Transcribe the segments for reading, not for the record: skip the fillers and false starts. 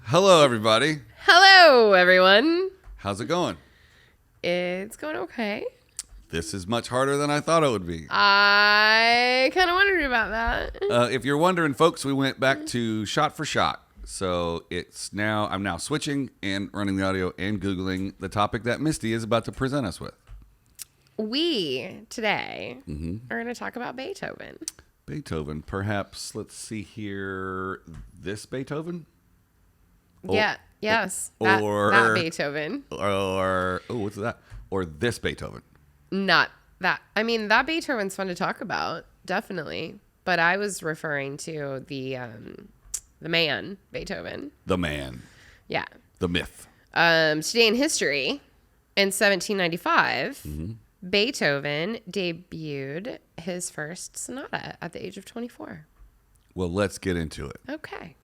Hello, everybody. Hello, everyone. How's it going? It's going okay. This is much harder than I thought it would be. I kind of wondered about that. If you're wondering, folks, we went back to shot for shot. So I'm now switching and running the audio and Googling the topic that Misty is about to present us with. We, today, are going to talk about Beethoven. Beethoven. Perhaps, let's see here, this Beethoven? Yeah, yes. That Beethoven. What's that? Or this Beethoven. Not that. I mean, that Beethoven's fun to talk about, definitely. But I was referring to the man, Beethoven. The man. Yeah. The myth. Today in history, in 1795, Beethoven debuted his first sonata at the age of 24. Well, let's get into it. Okay.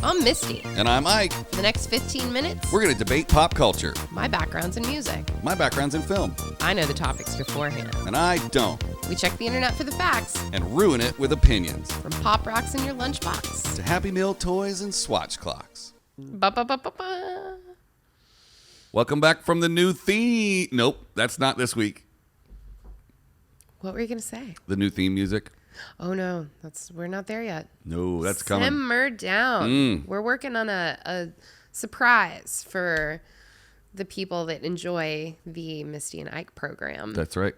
I'm Misty. And I'm Ike. For the next 15 minutes, We're going to debate pop culture. my background's in music. My background's in film. I know the topics beforehand. And I don't. We check the internet for the facts, And ruin it with opinions. from pop rocks in your lunchbox. To Happy Meal toys and swatch clocks. Ba-ba-ba-ba-ba. Welcome back from the new theme. Nope, that's not this week. What were you going to say? The new theme music. Oh, no. We're not there yet. No, that's coming. Simmer down. We're working on a surprise for the people that enjoy the Misty and Ike program. That's right.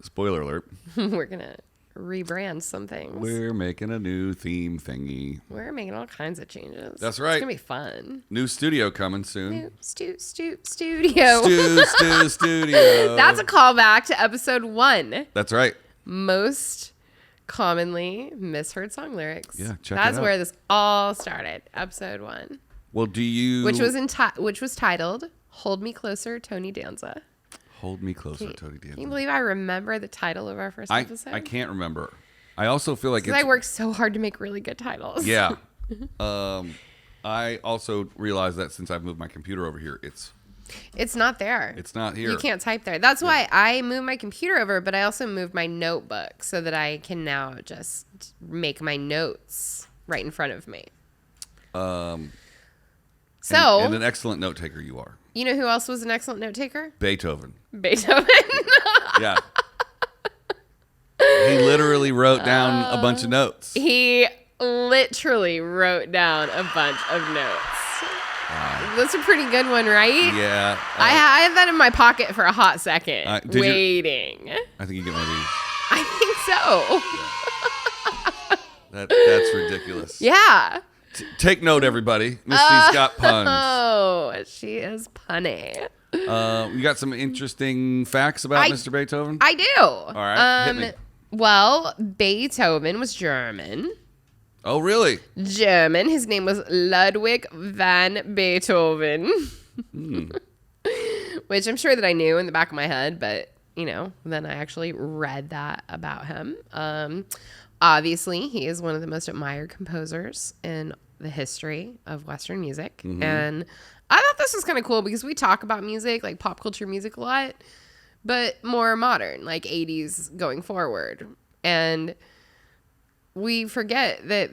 Spoiler alert, We're going to rebrand some things. we're making a new theme thingy. We're making all kinds of changes. That's right. It's going to be fun. New studio coming soon. New studio. Studio. That's a callback to episode 1. That's right. Most commonly misheard song lyrics. Yeah, check it That's out. where this all started. Episode 1, Well, do you... which was titled "Hold Me Closer, Tony Danza." Hold me closer, Tony Can you Danza. believe I remember the title of our first episode? I can't remember. I also feel like Because I worked so hard to make really good titles. Yeah. I also realized that since I've moved my computer over here, It's not there. it's not here. You can't type there. That's why I moved my computer over, but I also moved my notebook so that I can now just make my notes right in front of me. And an excellent note taker you are. You know who else was an excellent note taker? Beethoven. Beethoven. Yeah. He literally wrote down a bunch of notes. He literally wrote down a bunch of notes. That's a pretty good one, right? Yeah. I had that in my pocket for a hot second, did you- waiting. I think you get one of these. I think so. That's ridiculous. Yeah. Take note, everybody. Misty's got puns. Oh, she is punny. You got some interesting facts about Mr. Beethoven? I do. All right, hit me. Well, Beethoven was German. Oh, really? German. His name was Ludwig van Beethoven. Which I'm sure that I knew in the back of my head, but, then I actually read that about him. Obviously, he is one of the most admired composers in the history of Western music. And I thought this was kind of cool because we talk about music, like pop culture music a lot, but more modern, like 80s going forward. And we forget that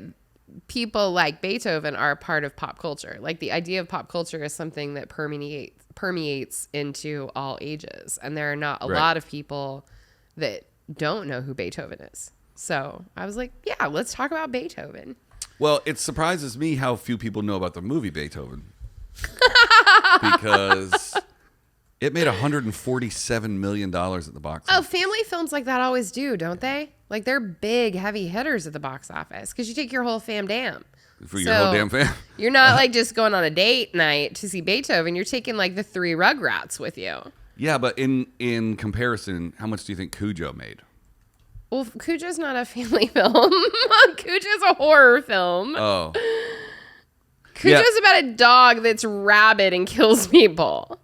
people like Beethoven are a part of pop culture. Like the idea of pop culture is something that permeates into all ages. And there are not a lot of people that don't know who Beethoven is. So I was like, yeah, let's talk about Beethoven. Well, it surprises me how few people know about the movie Beethoven. Because it made $147 million at the box office. Oh, family films like that always do, don't they? Like they're big, heavy hitters at the box office because you take your whole fam dam. For your whole damn fam. You're not like just going on a date night to see Beethoven. You're taking like the 3 Rugrats with you. Yeah, but in comparison, how much do you think Cujo made? Well, Cujo's not a family film. Cujo's a horror film. Oh. Cujo's about a dog that's rabid and kills people.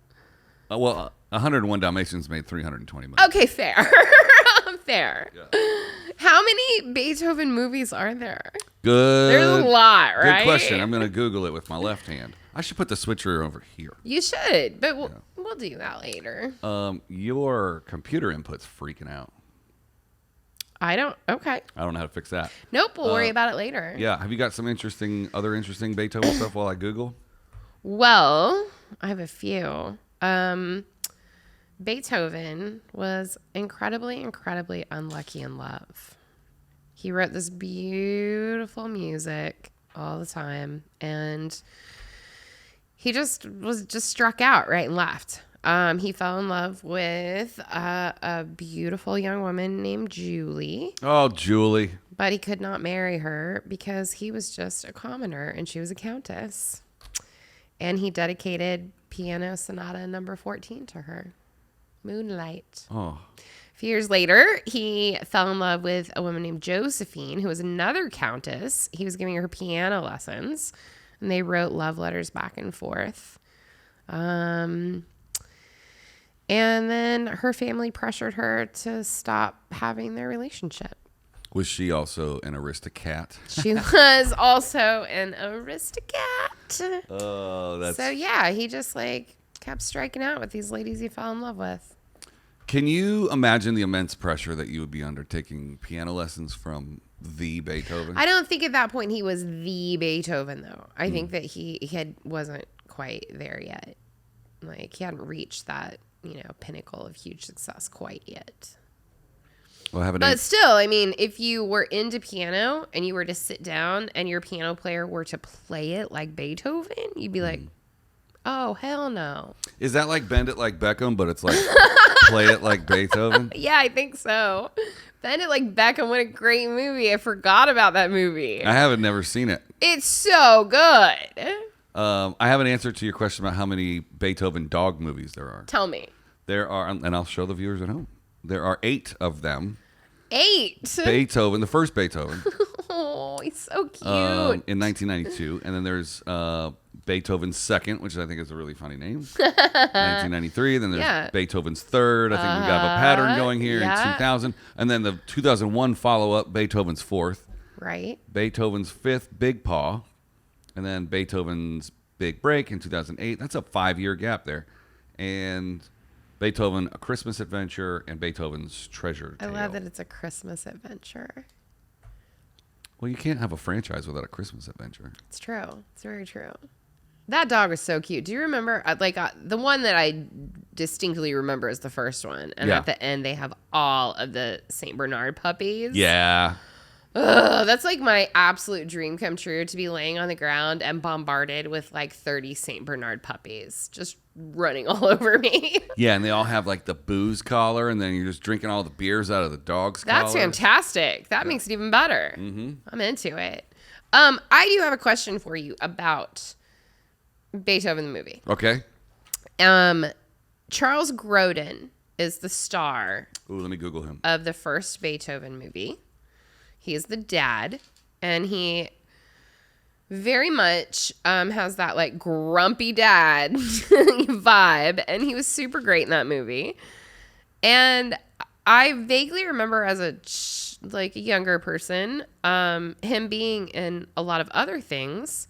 Well, 101 Dalmatians made $320 million. Okay, fair. Fair. Yeah. How many Beethoven movies are there? Good. There's a lot, right? Good question. I'm going to Google it with my left hand. I should put the switcher over here. You should, but we'll do that later. Your computer input's freaking out. Okay. I don't know how to fix that. Nope. We'll worry about it later. Yeah. Have you got some other interesting Beethoven stuff while I Google? Well, I have a few. Beethoven was incredibly, incredibly unlucky in love. He wrote this beautiful music all the time, and he was struck out right and left. He fell in love with a beautiful young woman named Julie. Oh, Julie. But he could not marry her because he was just a commoner and she was a countess. And he dedicated Piano Sonata number 14 to her. Moonlight. Oh. A few years later, he fell in love with a woman named Josephine, who was another countess. He was giving her piano lessons, and they wrote love letters back and forth. And then her family pressured her to stop having their relationship. Was she also an aristocrat? She was also an aristocrat. Oh, that's... So, yeah, he just, kept striking out with these ladies he fell in love with. Can you imagine the immense pressure that you would be under taking piano lessons from the Beethoven? I don't think at that point he was the Beethoven, though. I think that he wasn't quite there yet. He hadn't reached that, pinnacle of huge success quite yet. Well, but still, I mean, if you were into piano and you were to sit down and your piano player were to play it like Beethoven, you'd be like, oh, hell no. Is that like Bend It Like Beckham, but it's like Play It Like Beethoven? Yeah, I think so. Bend It Like Beckham, what a great movie. I forgot about that movie. I haven't never seen it. It's so good. I have an answer to your question about how many Beethoven dog movies there are. Tell me. There are, and I'll show the viewers at home. There are 8 of them. 8? Beethoven, the first Beethoven. Oh, he's so cute. In 1992. And then there's Beethoven's Second, which I think is a really funny name. 1993. Then there's Beethoven's Third. I think we got a pattern going here in 2000. And then the 2001 follow-up, Beethoven's Fourth. Right. Beethoven's Fifth, Big Paw. And then Beethoven's Big Break in 2008. That's a 5-year gap there. And Beethoven, A Christmas Adventure, and Beethoven's Treasure Tale. I love that it's a Christmas adventure. Well, you can't have a franchise without a Christmas adventure. It's true. It's very true. That dog was so cute. Do you remember, the one that I distinctly remember is the first one. And at the end, they have all of the St. Bernard puppies. Yeah. Ugh, that's my absolute dream come true, to be laying on the ground and bombarded with 30 St. Bernard puppies just running all over me. Yeah, and they all have the booze collar, and then you're just drinking all the beers out of the dog's collar. That's fantastic. That makes it even better. Mm-hmm. I'm into it. I do have a question for you about Beethoven the movie. Okay. Charles Grodin is the star. Ooh, let me Google him. Of the first Beethoven movie. He is the dad, and he very much has that grumpy dad vibe, and he was super great in that movie. And I vaguely remember as a younger person, him being in a lot of other things.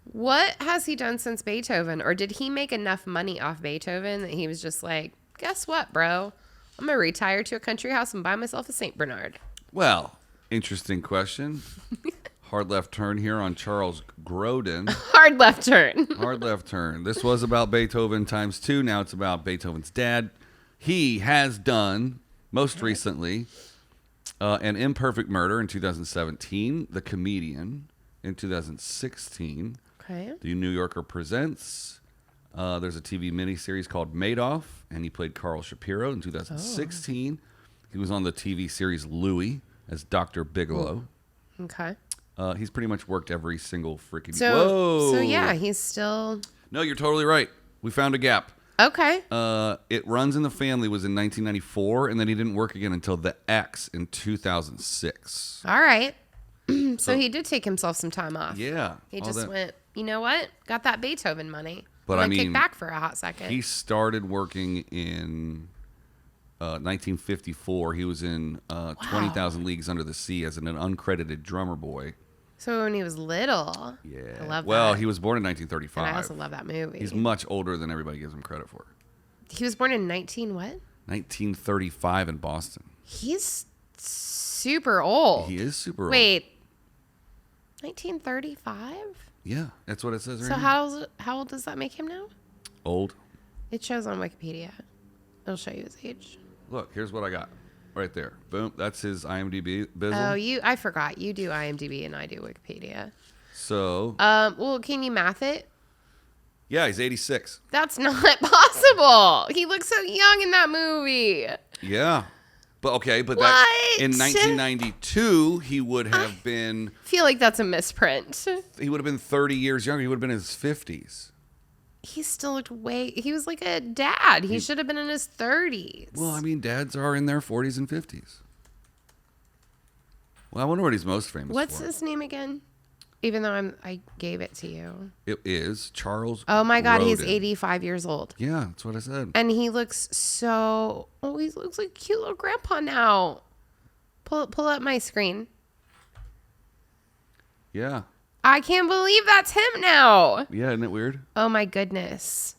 What has he done since Beethoven, or did he make enough money off Beethoven that he was just guess what, bro? I'm gonna retire to a country house and buy myself a St. Bernard. Well, interesting question. Hard left turn here on Charles Grodin. Hard left turn. Hard left turn. This was about Beethoven times 2. Now it's about Beethoven's dad. He has done, most recently, An Imperfect Murder in 2017, The Comedian in 2016. Okay. The New Yorker Presents. There's a TV miniseries called Madoff, and he played Carl Shapiro in 2016. He was on the TV series Louie as Dr. Bigelow. Okay. He's pretty much worked every single freaking... So yeah, he's still... No, you're totally right. We found a gap. Okay. It Runs in the Family was in 1994, and then he didn't work again until The X in 2006. All right. So he did take himself some time off. Yeah. He just went, you know what? Got that Beethoven money. But I'm gonna kick back for a hot second. He started working in 1954. He was in 20,000 Leagues Under the Sea as an uncredited drummer boy. So when he was little. Yeah. I love that. Well, he was born in 1935. And I also love that movie. He's much older than everybody gives him credit for. He was born in 19 what? 1935 in Boston. He's super old. He is super old. Wait, 1935? Yeah, that's what it says right So here. how old does that make him now? Old. It shows on Wikipedia. It'll show you his age. Look, here's what I got. Right there. Boom. That's his IMDb bizzle. Oh, I forgot. You do IMDb and I do Wikipedia. So, Well, can you math it? yeah, he's 86. That's not possible. He looks so young in that movie. Yeah. But okay, but What? that in 1992 he would have been I feel like that's a misprint. 30 years younger. He would have been in his 50s. He still looked he was like a dad. He should have been in his 30s. Well, I mean, dads are in their 40s and 50s. Well, I wonder what he's most famous What's for. his name again? Even though I gave it to you. It is Charles. Oh my God, he's Grodin. 85 years old. Yeah, that's what I said. And he looks he looks like a cute little grandpa now. Pull up my screen. Yeah. I can't believe that's him now. Yeah, isn't it weird? Oh my goodness.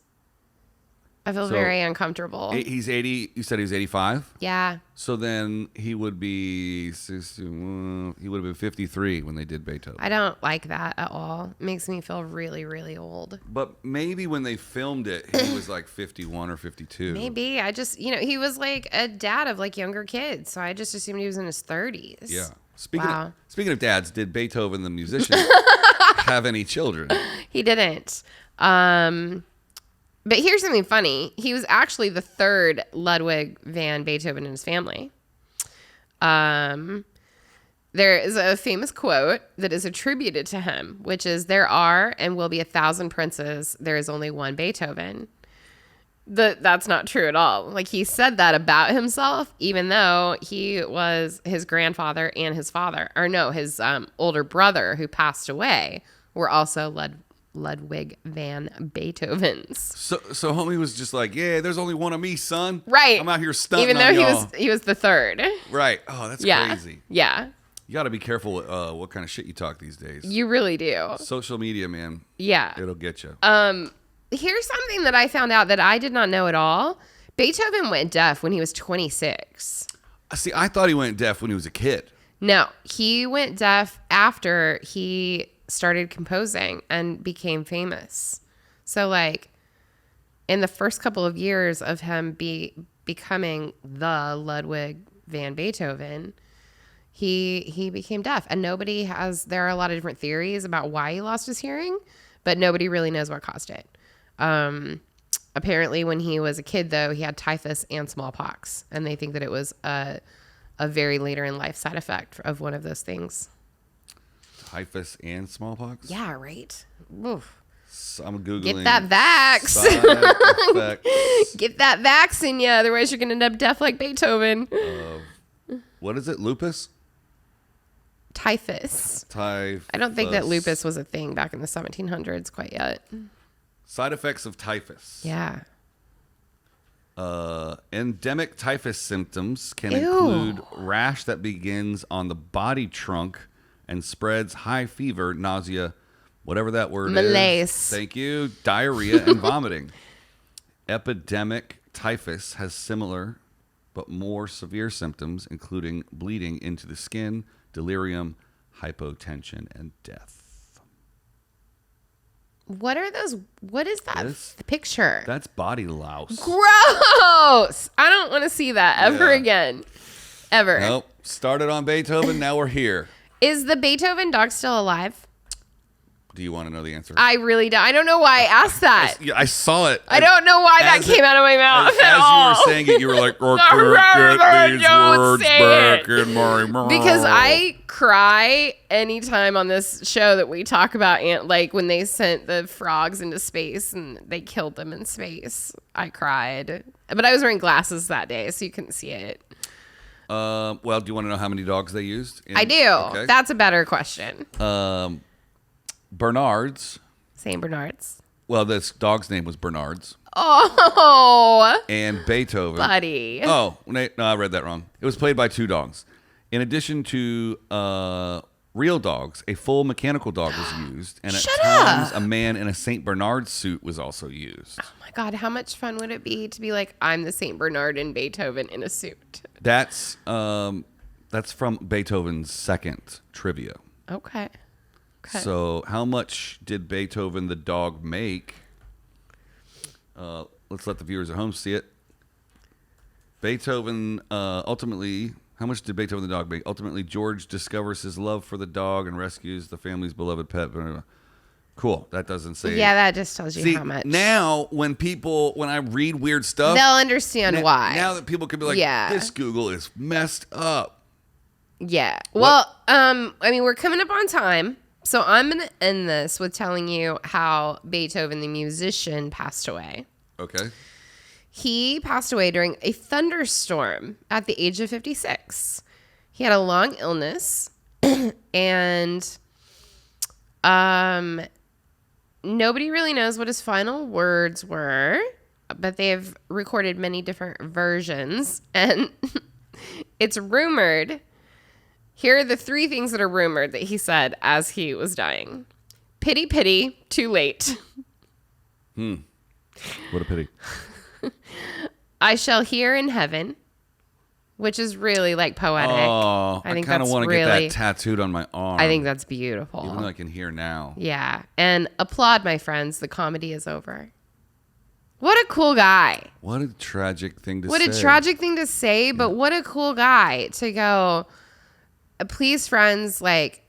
I feel So, very uncomfortable. He's 80. You said he was 85? Yeah. So then he would be 60, he would have been 53 when they did Beethoven. I don't like that at all. It makes me feel really, really old. But maybe when they filmed it, he was like 51 or 52. Maybe. I just, he was like a dad of like younger kids. So I just assumed he was in his 30s. Yeah. Speaking Wow. of dads, did Beethoven the musician have any children? He didn't. But here's something funny. He was actually the third Ludwig van Beethoven in his family. There is a famous quote that is attributed to him, which is, "There are and will be 1,000 princes. There is only one Beethoven." That's not true at all. Like, he said that about himself, even though he was his grandfather and his father, or no, his older brother who passed away, were also Ludwig van Beethoven's. So homie was just like, yeah, there's only one of me, son. Right. I'm out here stunting even though on y'all. he was the third. Right. Oh, that's Yeah. crazy. Yeah. You got to be careful with, what kind of shit you talk these days. You really do. Social media, man. Yeah. It'll get you. Here's something that I found out that I did not know at all. Beethoven went deaf when he was 26. See, I thought he went deaf when he was a kid. No, he went deaf after he started composing and became famous. So, like, in the first couple of years of him becoming the Ludwig van Beethoven, he became deaf. And there are a lot of different theories about why he lost his hearing, but nobody really knows what caused it. Apparently, when he was a kid, though, he had typhus and smallpox, and they think that it was a very later in life side effect of one of those things. Typhus and smallpox? Yeah, right. Oof. So I'm Googling. Get that vax. side effects Get that vax in you, otherwise you're gonna end up deaf like Beethoven. of, what is it? Lupus? Typhus. Typhus. I don't think that lupus was a thing back in the 1700s quite yet. Side effects of typhus. Yeah. Endemic typhus symptoms can Ew. include rash that begins on the body trunk and spreads, high fever, nausea, whatever that word Malaise. is. Thank you. Diarrhea and vomiting. Epidemic typhus has similar but more severe symptoms, including bleeding into the skin, delirium, hypotension, and death. What is that This? picture? That's body louse. Gross. I don't want to see that ever Yeah. again. Ever. Nope. Started on Beethoven, now we're here. Is the Beethoven dog still alive? Do you want to know the answer? I really don't. I don't know why I asked that. Yeah, I saw it. I don't know why that As came out of my mouth As at you all. were saying it, you were like, Don't get these words say back it. in my Because I cry anytime on this show that we talk about like when they sent the frogs into space and they killed them in space. I cried. But I was wearing glasses that day, so you couldn't see it. Well, do you want to know how many dogs they used? I do. Okay. That's a better question. Bernard's. St. Bernard's. Well, this dog's name was Bernard's. Oh, And Beethoven. buddy. Oh, no, I read that wrong. It was played by two dogs. In addition to real dogs, a full mechanical dog was used. And at Shut times, up. a man in a St. Bernard suit was also used. Oh my God, how much fun would it be to be like, I'm the St. Bernard in Beethoven in a suit? That's That's from Beethoven's second trivia. Okay. So how much did Beethoven the Dog make? Let's let the viewers at home see it. Beethoven ultimately, how much did Beethoven the Dog make? Ultimately, George discovers his love for the dog and rescues the family's beloved pet. Cool. That doesn't say. Yeah, that just tells you See, how much. now when I read weird stuff, they'll understand why. Now that people can be like, this Google is messed up. Yeah. Well, I mean, we're coming up on time. So I'm going to end this with telling you how Beethoven the musician passed away. Okay. He passed away during a thunderstorm at the age of 56. He had a long illness and nobody really knows what his final words were, but they have recorded many different versions and it's rumored. Here are the 3 things that are rumored that he said as he was dying. Pity, pity, too late. What a pity. I shall hear in heaven, which is really like poetic. Oh, I kind of want to get that tattooed on my arm. I think that's beautiful. Even though I can hear now. Yeah. And applaud, my friends. The comedy is over. What a cool guy. What a tragic thing to say. What a tragic thing to say, but what a cool guy to go, please, friends, like,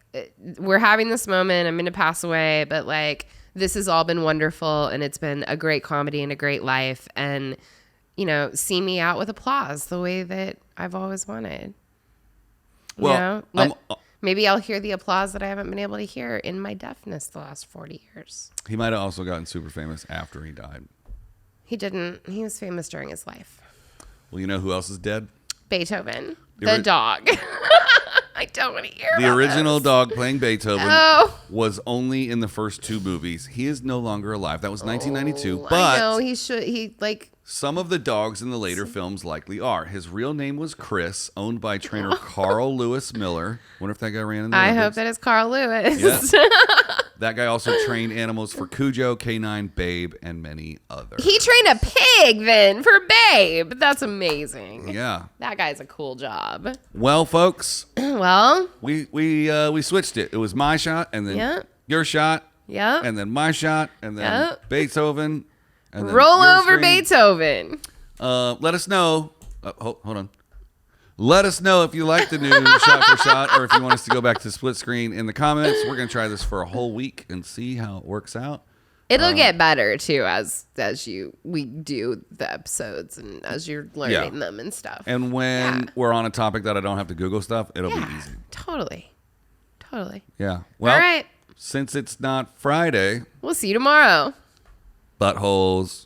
we're having this moment. I'm going to pass away, but like, this has all been wonderful and it's been a great comedy and a great life. And, you know, see me out with applause the way that I've always wanted. Well, you know? Maybe I'll hear the applause that I haven't been able to hear in my deafness the last 40 years. He might have also gotten super famous after he died. He didn't. He was famous during his life. Well, you know who else is dead? Beethoven, the dog. I don't want to hear the original dog playing Beethoven was only in the first 2 movies. He is no longer alive. That was 1992. But I know he should. Some of the dogs in the later films likely are. His real name was Chris, owned by trainer Carl Lewis Miller. Wonder if that guy ran in the I Olympics. hope that is Carl Lewis. Yeah. That guy also trained animals for Cujo, K9, Babe, and many others. He trained a pig then for Babe. That's amazing. Yeah. That guy's a cool job. Well, folks. Well. We switched it. It was my shot, and then your shot. Yeah. And then my shot, and then Beethoven. And then roll over screen. Beethoven. Let us know. Hold on. Let us know if you like the new shot for shot, or if you want us to go back to split screen in the comments. We're gonna try this for a whole week and see how it works out. It'll get better too as we do the episodes and as you're learning them and stuff. And when we're on a topic that I don't have to Google stuff, it'll be easy. Totally. Yeah. Well, all right. Since it's not Friday, we'll see you tomorrow. buttholes.